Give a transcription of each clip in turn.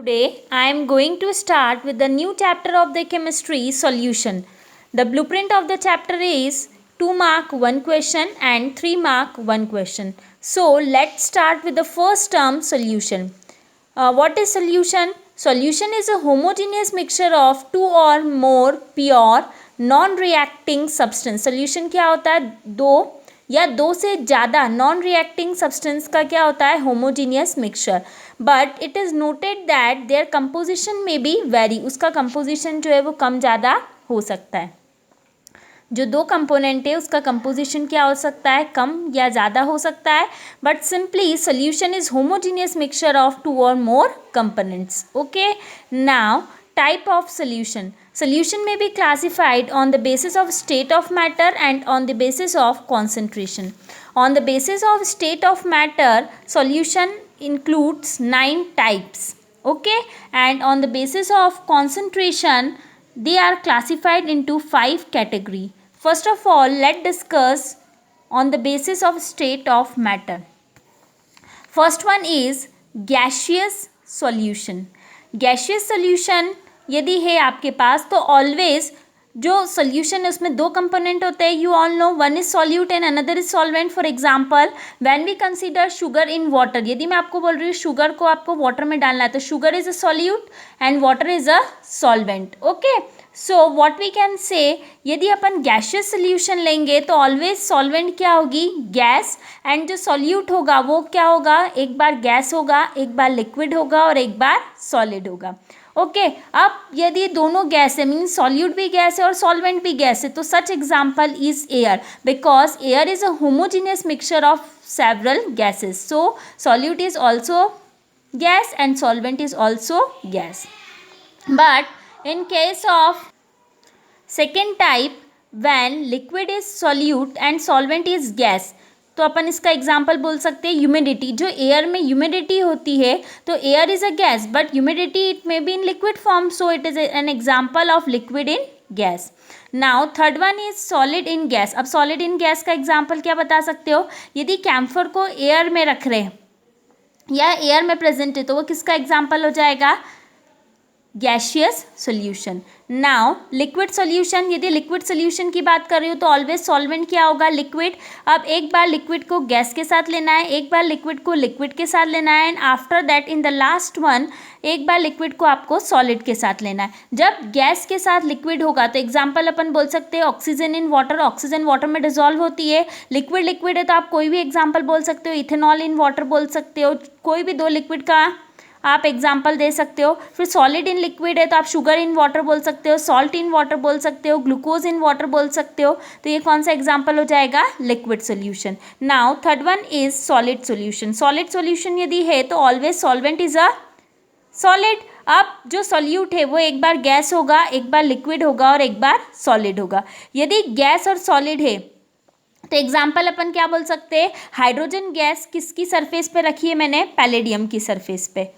Today I am going to start with the new chapter of the chemistry solution. The blueprint of the chapter is 2 mark 1 question and 3 mark 1 question. So let's start with the first term solution. What is solution? Solution is a homogeneous mixture of two or more pure non-reacting substance. Solution क्या होता है? दो या दो से ज़्यादा non reacting substance का क्या होता है? Homogeneous mixture. But it is noted that their composition में बी वेरी. उसका कंपोजिशन जो है वो कम ज़्यादा हो सकता है. जो दो कंपोनेंट है उसका कंपोजिशन क्या हो सकता है? कम या ज़्यादा हो सकता है. But simply solution is homogeneous mixture of two और more components. Okay, now type of solution. Solution may be classified on the basis of state of matter and on the basis of concentration. On the basis of state of matter, solution includes 9 types. Okay, and on the basis of concentration, they are classified into 5 categories. First of all, let's discuss on the basis of state of matter. First one is gaseous solution. Gaseous solution यदि है आपके पास तो always जो solution है उसमें दो component होते हैं. You all know, one is solute and another is solvent. For example when we consider sugar in water, यदि मैं आपको बोल रही हूँ शुगर को आपको वाटर में डालना है तो sugar is a solute and water is a solvent. Okay, so what we can say, यदि अपन गैशियस सोल्यूशन लेंगे तो ऑलवेज सॉल्वेंट क्या होगी? गैस. एंड जो सॉल्यूट होगा वो क्या होगा? एक बार गैस होगा, एक बार लिक्विड होगा और एक बार सॉलिड होगा. ओके, अब यदि दोनों गैस है मीन्स सॉल्यूट भी गैस है और सॉल्वेंट भी गैस है तो such example is air, because air is a homogeneous mixture of several gases. So solute is also gas and solvent is also gas. But in case of second type, when liquid is solute and solvent is gas, तो अपन इसका example बोल सकते हैं humidity. जो air में humidity होती है तो air is a gas but humidity it may be in liquid form, so it is an example of liquid in gas. Now third one is solid in gas. अब solid in gas का example क्या बता सकते हो? यदि camphor को air में रख रहे हैं या एयर में प्रेजेंट है तो वो किसका एग्जाम्पल हो जाएगा? Gaseous solution. Now liquid solution, यदि लिक्विड सोल्यूशन की बात कर रही हो तो ऑलवेज सॉल्वेंट क्या होगा? लिक्विड. अब एक बार लिक्विड को गैस के साथ लेना है, एक बार लिक्विड को लिक्विड के साथ लेना है and after that in the last one एक बार लिक्विड को आपको सॉलिड के साथ लेना है. जब गैस के साथ लिक्विड होगा तो एग्जाम्पल अपन बोल सकते हैं oxygen in water. Oxygen water में डिजॉल्व होती है. लिक्विड लिक्विड है तो आप कोई भी एग्जाम्पल बोल सकते हो. इथेनॉल इन वाटर बोल सकते हो. कोई भी दो लिक्विड का आप एग्जाम्पल दे सकते हो. फिर सॉलिड इन लिक्विड है तो आप शुगर इन वाटर बोल सकते हो, सॉल्ट इन वाटर बोल सकते हो, ग्लूकोज इन वाटर बोल सकते हो. तो ये कौन सा एग्जाम्पल हो जाएगा? Liquid solution. Now third one is solid solution. Solid solution यदि है तो always solvent is a solid. अब जो सॉल्यूट है वो एक बार गैस होगा, एक बार लिक्विड होगा और एक बार सॉलिड होगा. यदि गैस और सॉलिड है तो एग्जाम्पल अपन क्या बोल सकते हैं? हाइड्रोजन गैस किसकी सरफेस पे रखी है मैंने? पैलेडियम की सरफेस पे.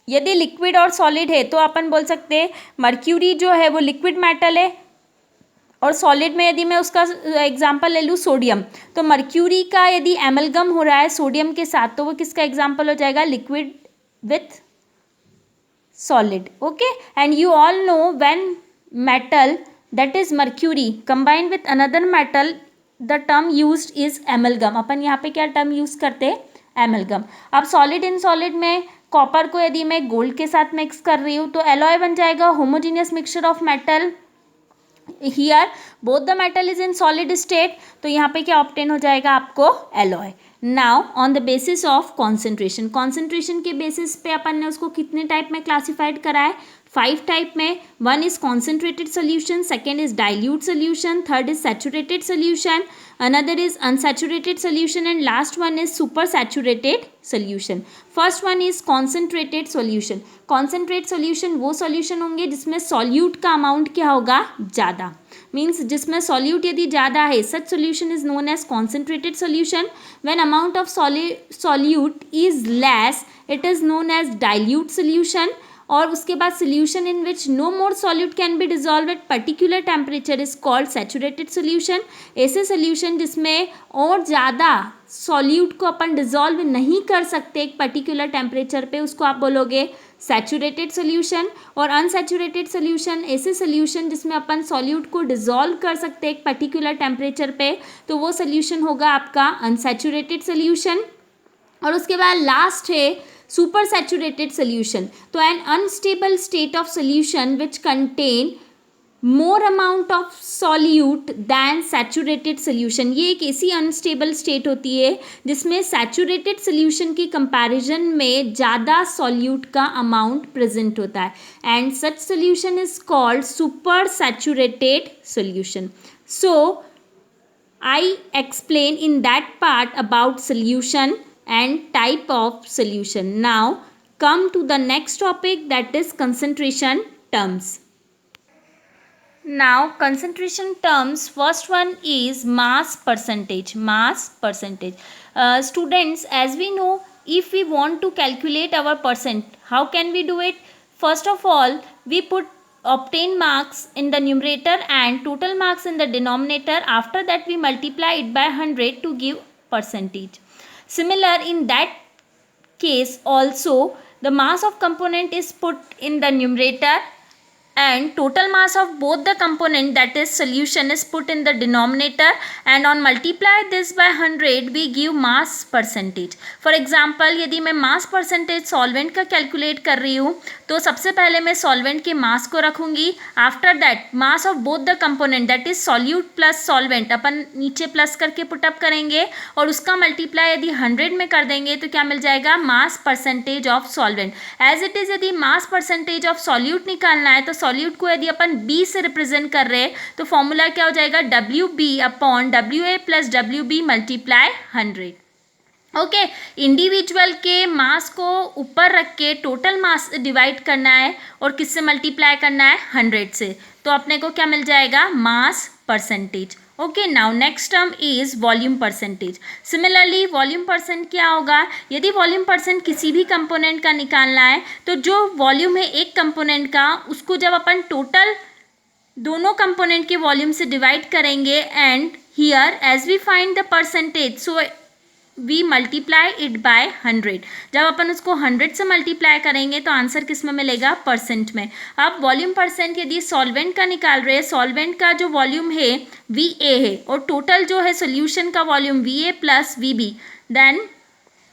यदि लिक्विड और सॉलिड है तो अपन बोल सकते हैं मर्क्यूरी जो है वो लिक्विड मेटल है और सॉलिड में यदि मैं उसका एग्जांपल ले लूँ सोडियम, तो मर्क्यूरी का यदि एमलगम हो रहा है सोडियम के साथ तो वो किसका एग्जांपल हो जाएगा? Liquid with solid. Okay, and you all know when metal that is mercury combined with another metal the term used is amalgam. अपन यहाँ पे क्या टर्म यूज करते हैं? एमलगम. अब सॉलिड इन सॉलिड में कॉपर को यदि मैं गोल्ड के साथ मिक्स कर रही हूँ तो एलॉय बन जाएगा, homogeneous mixture of metal. Here both the metal is in solid state तो यहाँ पे क्या ऑब्टेन हो जाएगा आपको? Alloy. Now on the basis of concentration, concentration के बेसिस पे अपन ने उसको कितने टाइप में क्लासिफाइड करा है? 5 टाइप में. One is concentrated solution, second is dilute solution, third is saturated solution, another is unsaturated solution and last one is super saturated solution. First one is concentrated solution. Concentrate solution वो solution होंगे जिसमें solute का amount क्या होगा? ज़्यादा. Means जिसमें solute यदि ज़्यादा है such solution is known as concentrated solution. When amount of solute is less it is known as dilute solution. और उसके बाद solution in which no more solute can be dissolve at particular temperature is called saturated solution. ऐसे solution जिसमें और ज़्यादा solute को अपन dissolve नहीं कर सकते एक पर्टिकुलर टेम्परेचर पे, उसको आप बोलोगे सैचुरेटेड सोल्यूशन। और अनसैचुरेटेड सोल्यूशन ऐसे सोल्यूशन जिसमें अपन सॉल्यूट को डिजॉल्व कर सकते हैं एक पर्टिकुलर टेम्परेचर पे, तो वो सोल्यूशन होगा आपका अनसैचुरेटेड सोल्यूशन। और उसके बाद लास्ट है सुपर सैचुरेटेड सोल्यूशन। तो an unstable state of solution which contain more amount of solute than saturated solution. ये एक ऐसी अनस्टेबल स्टेट होती है जिसमें सैचुरेटेड सोल्यूशन की कंपैरिजन में ज़्यादा सॉल्यूट का अमाउंट प्रेजेंट होता है, and such solution is called super saturated solution. So I explain in that part about solution and type of solution. Now come to the next topic, that is concentration terms. Now concentration terms, first one is mass percentage. Mass percentage. Students, as we know, if we want to calculate our percent, how can we do it? First of all, we obtain marks in the numerator and total marks in the denominator. After that we multiply it by 100 to give percentage. Similar in that case also, the mass of component is put in the numerator and total mass of both the component, that is solution, is put in the denominator, and on multiply this by 100 we give mass percentage. For example, यदि मैं mass percentage solvent का calculate कर रही हूँ तो सबसे पहले मैं solvent के mass को रखूँगी, after that mass of both the component, that is solute plus solvent, अपन नीचे plus करके put up करेंगे और उसका multiply यदि 100 में कर देंगे तो क्या मिल जाएगा? mass percentage of solvent. As it is, यदि mass percentage of solute निकालना है तो सॉल्यूट को यदि अपन B से रिप्रेजेंट कर रहे हैं तो फॉर्मूला क्या हो जाएगा? WB upon WA plus WB multiply 100. Okay, individual के मास को ऊपर रख के टोटल मास डिवाइड करना है और किससे मल्टीप्लाई करना है? 100 से. तो अपने को क्या मिल जाएगा? Mass percentage. Okay, now next term is volume percentage. Similarly volume percent क्या होगा? यदि वॉल्यूम परसेंट किसी भी कंपोनेंट का निकालना है तो जो वॉल्यूम है एक कंपोनेंट का, उसको जब अपन टोटल दोनों कंपोनेंट के वॉल्यूम से डिवाइड करेंगे, and here as we find the percentage so we multiply it by 100. जब अपन उसको 100 से मल्टीप्लाई करेंगे तो आंसर किस में मिलेगा? परसेंट में. अब वॉल्यूम परसेंट यदि सॉल्वेंट का निकाल रहे हैं, सॉल्वेंट का जो वॉल्यूम है VA है और टोटल जो है सोल्यूशन का volume VA plus VB, then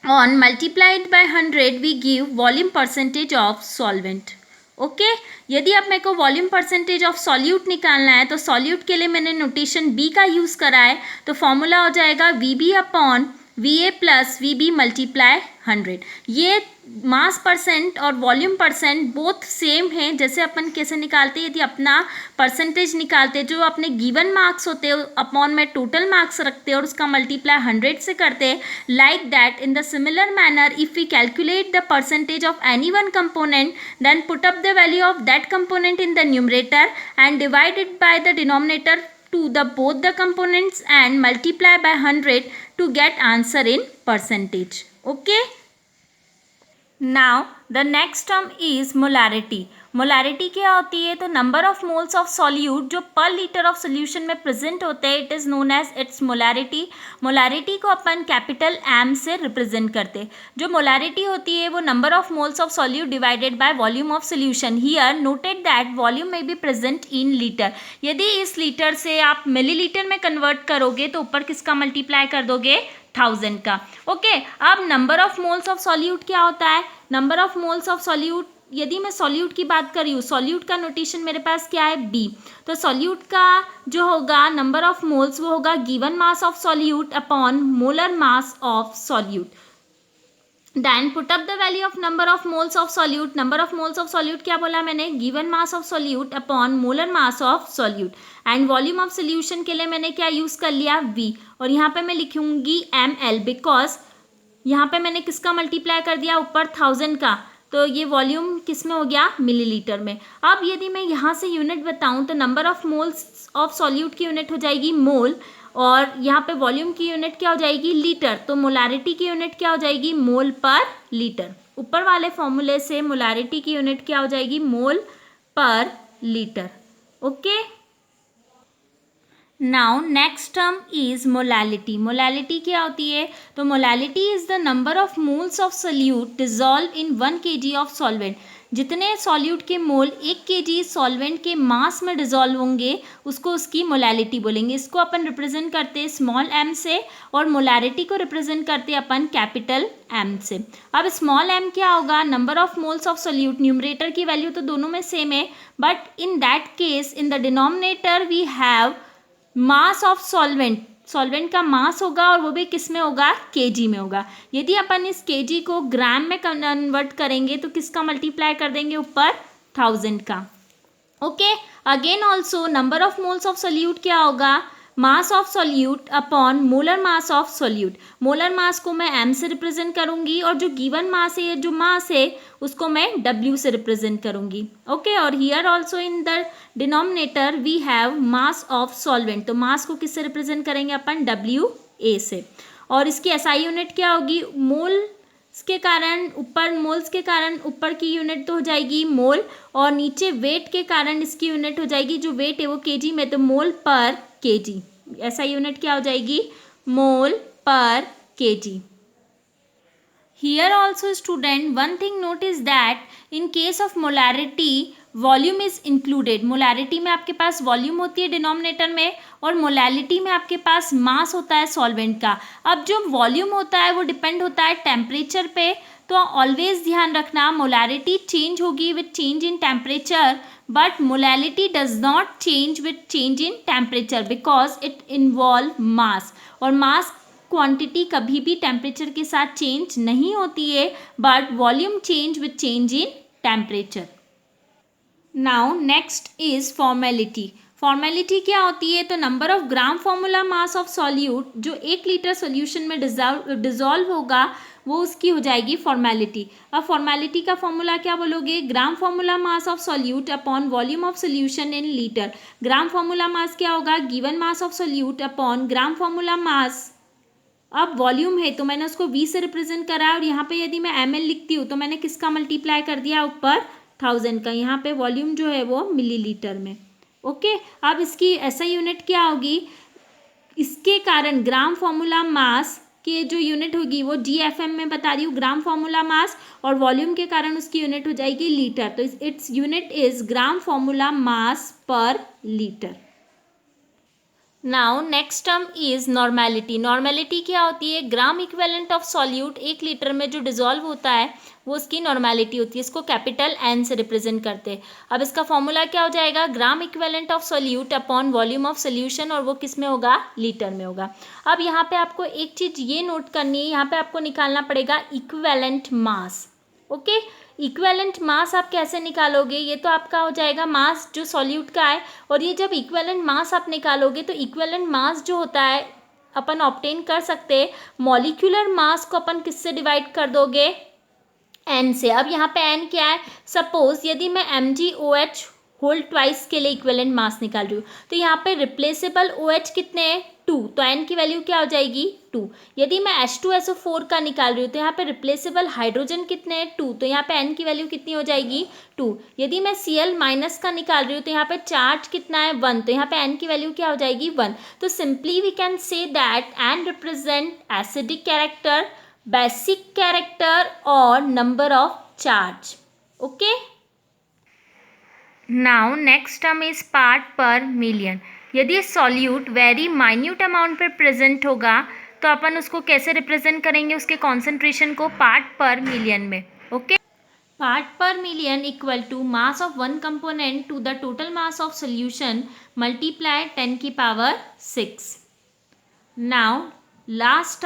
on multiplied by 100 we give volume percentage of solvent. Okay, यदि अब मेरे को वॉल्यूम परसेंटेज ऑफ सॉल्यूट निकालना है तो सॉल्यूट के लिए मैंने नोटेशन B का यूज़ करा है, तो फॉर्मूला हो जाएगा VB upon VA plus VB multiply 100. ये मास परसेंट और वॉल्यूम परसेंट बोथ सेम हैं. जैसे अपन कैसे निकालते हैं, यदि अपना परसेंटेज निकालते जो अपने गिवन मार्क्स होते हैं अपॉन में टोटल मार्क्स रखते हैं और उसका मल्टीप्लाई 100 से करते हैं. Like that in the similar manner if we calculate the percentage of any one component, then put up the value of that component in the numerator and divide it by the denominator to the both the components and multiply by 100 to get answer in percentage. Okay, now the next term is molarity. Molarity क्या होती है? तो number of moles of solute जो पर litre of solution में present होते हैं, it is known as its molarity. Molarity को अपन कैपिटल M से रिप्रेजेंट करते. जो मोलारिटी होती है वो number of moles of solute divided by volume of solution. Here noted that volume में बी प्रेजेंट इन लीटर. यदि इस लीटर से आप मिलीलीटर में कन्वर्ट करोगे तो ऊपर किसका मल्टीप्लाई कर दोगे? 1000 का. ओके, अब number of moles of solute क्या होता है? Number of moles of solute, यदि मैं सॉल्यूट की बात कर रही हूँ, सॉल्यूट का नोटेशन मेरे पास क्या है? B. तो सॉल्यूट का जो होगा नंबर ऑफ मोल्स वो होगा given mass of solute upon molar mass of solute. Then put up the value of number of moles of solute. Number of moles of solute क्या बोला मैंने? Given mass of solute upon molar mass of solute. And volume of solution के लिए मैंने क्या use कर लिया? V. और यहाँ पे मैं लिखूंगी ml बिकॉज यहाँ पे मैंने किसका मल्टीप्लाई कर दिया? ऊपर 1000 का. तो ये वॉल्यूम किस में हो गया? मिलीलीटर में. अब यदि मैं यहाँ से यूनिट बताऊँ तो number of moles of solute की यूनिट हो जाएगी मोल और यहाँ पे वॉल्यूम की यूनिट क्या हो जाएगी, लीटर, तो मोलारिटी की यूनिट क्या हो जाएगी, मोल पर लीटर। ऊपर वाले फॉर्मूले से मोलारिटी की यूनिट क्या हो जाएगी, मोल पर litre. Okay, now next term is molality. Molality क्या होती है, तो molality is the number of moles of solute dissolve in 1 kg of solvent. जितने सॉल्यूट के मोल 1 kg सॉल्वेंट के मास में डिजॉल्व होंगे उसको उसकी मोलैलिटी बोलेंगे। इसको अपन रिप्रेजेंट करते हैं स्मॉल m से और मोलैरिटी को रिप्रेजेंट करते हैं अपन कैपिटल M से। अब स्मॉल m क्या होगा, number of moles of solute. Numerator की वैल्यू तो दोनों में सेम है, but in that case in the denominator we have mass of solvent. Solvent का मास होगा और वो भी किस में होगा, केजी में होगा। यदि अपन इस केजी को ग्राम में कन्वर्ट करेंगे तो किसका मल्टीप्लाई कर देंगे, ऊपर 1000 का। Okay, again also number of moles of solute क्या होगा, mass of solute upon molar mass of solute. Molar mass को मैं m से रिप्रेजेंट करूंगी और जो गिवन मास है, जो मास है उसको मैं w से रिप्रेजेंट करूंगी। ओके, और here also in the denominator we have mass of solvent, तो मास को किससे रिप्रेजेंट करेंगे अपन, WA से। और इसकी SI यूनिट क्या होगी, मोल के कारण ऊपर, मोल्स के कारण ऊपर की यूनिट तो हो जाएगी मोल, और नीचे वेट के कारण इसकी यूनिट हो जाएगी, जो वेट है वो केजी में, तो मोल पर केजी। ऐसा यूनिट क्या हो जाएगी, मोल पर KG. Here also student, one thing notice that in case of molarity volume is included. Molarity में आपके पास वॉल्यूम होती है डिनोमिनेटर में, और मोलैलिटी में आपके पास मास होता है सॉल्वेंट का। अब जो वॉल्यूम होता है वो डिपेंड होता है टेम्परेचर पे, तो ऑलवेज ध्यान रखना मोलैरिटी चेंज होगी with change in temperature, but molality does not change with change in temperature because it involve mass. और मास क्वांटिटी कभी भी टेम्परेचर के साथ चेंज नहीं होती है, but volume change with change in temperature. Now next is formality. Formality क्या होती है, तो number of gram formula mass of solute जो 1 लीटर सोल्यूशन में डिजॉल्व होगा वो उसकी हो जाएगी फॉर्मेलिटी। अब फॉर्मेलिटी का फॉर्मूला क्या बोलोगे, ग्राम formula mass of solute upon volume of solution in litre. Gram formula मास क्या होगा, given mass of solute upon gram formula मास। अब वॉल्यूम है तो मैंने उसको V से रिप्रेजेंट करा, और यहाँ पे यदि मैं ml लिखती हूँ तो मैंने किसका मल्टीप्लाई कर दिया, ऊपर 1000 का। यहाँ पे वॉल्यूम जो है वो मिलीलीटर में। ओके, अब इसकी ऐसा यूनिट क्या होगी, इसके कारण ग्राम फॉर्मूला मास की जो यूनिट होगी वो GFM में बता रही हूँ, ग्राम फॉर्मूला मास, और वॉल्यूम के कारण उसकी यूनिट हो जाएगी लीटर, तो its unit is gram formula mass per litre. Now next term is normality. Normality क्या होती है, gram equivalent of solute 1 litre में जो डिजॉल्व होता है वो उसकी नॉर्मेलिटी होती है। इसको कैपिटल N से रिप्रेजेंट करते हैं। अब इसका फॉर्मूला क्या हो जाएगा, ग्राम equivalent of solute upon volume of solution, और वो किस में होगा, लीटर में होगा। अब यहाँ पे आपको एक चीज़ ये नोट करनी है, यहाँ पे आपको निकालना पड़ेगा equivalent mass. Okay, equivalent mass आप कैसे निकालोगे, ये तो आपका हो जाएगा मास जो सॉल्यूट का है, और ये जब इक्विवेलेंट मास आप निकालोगे तो इक्विवेलेंट मास जो होता है अपन ऑब्टेन कर सकते हैं, मॉलिक्यूलर मास को अपन किससे डिवाइड कर दोगे, N से। अब यहाँ पे N क्या है, सपोज यदि मैं MgOH होल ट्वाइस के लिए इक्विवेलेंट मास निकाल रही हूँ तो यहाँ पे रिप्लेसेबल OH कितने हैं, 2, तो N की वैल्यू क्या हो जाएगी, 2। यदि मैं H2SO4 का निकाल रही हूँ तो यहाँ पे रिप्लेसेबल हाइड्रोजन कितने हैं, 2, तो यहाँ पे N की वैल्यू कितनी हो जाएगी, 2। यदि मैं Cl माइनस का निकाल रही हूँ तो यहाँ पे चार्ज कितना है, 1, तो यहाँ पे N की वैल्यू क्या हो जाएगी, 1। तो simply we can say that N represent acidic character, basic character और number of charge. Okay, now next term is part per million. यदि सॉल्यूट वेरी माइन्यूट अमाउंट पर प्रेजेंट होगा तो अपन उसको कैसे रिप्रेजेंट करेंगे, उसके कॉन्सेंट्रेशन को पार्ट पर मिलियन में। ओके, part per million equal to mass of one component to the total mass of solution multiply 10 की power 6। Now last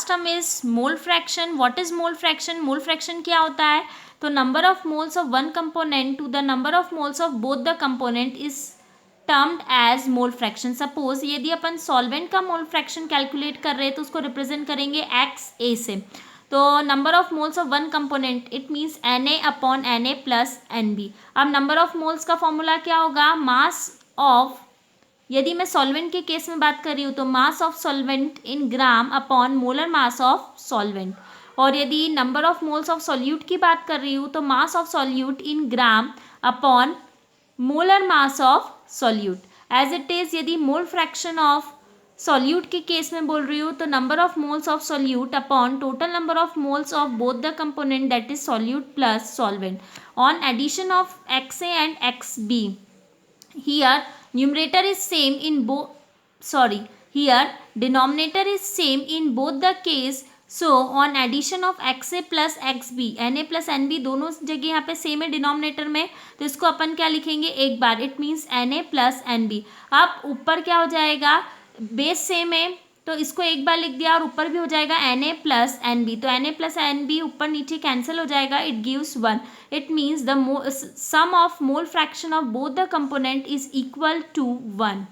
term is mole fraction. What is mole fraction, mole fraction क्या होता है, तो number of moles of one component to the number of moles of both the component is termed as mole fraction. Suppose यदि अपन solvent का mole fraction calculate कर रहे हैं तो उसको रिप्रेजेंट करेंगे XA से। तो number of moles of one component it means Na upon Na plus Nb। अब नंबर ऑफ मोल्स का फॉर्मूला क्या होगा, मास ऑफ यदि मैं सॉल्वेंट के केस में बात कर रही हूँ तो mass of solvent in gram upon molar mass of solvent, और यदि number of moles of solute की बात कर रही हूँ तो mass of solute in gram upon molar mass of solute. As it is यदि मोल फ्रैक्शन ऑफ सॉल्यूट के केस में बोल रही हूँ तो number of moles of solute upon total number of moles of both the component that is solute plus solvent on addition of XA and XB। Here numerator is same in here denominator is same in both the case, so on addition of XA plus XB, NA plus NB दोनों जगह यहाँ पे same है denominator में, तो इसको अपन क्या लिखेंगे एक बार, it means NA plus NB। अब ऊपर क्या हो जाएगा, बेस सेम है तो इसको एक बार लिख दिया और ऊपर भी हो जाएगा NA plus NB, तो NA plus NB ऊपर नीचे कैंसिल हो जाएगा, it gives 1। It means the sum of mole fraction of both the component is equal to 1।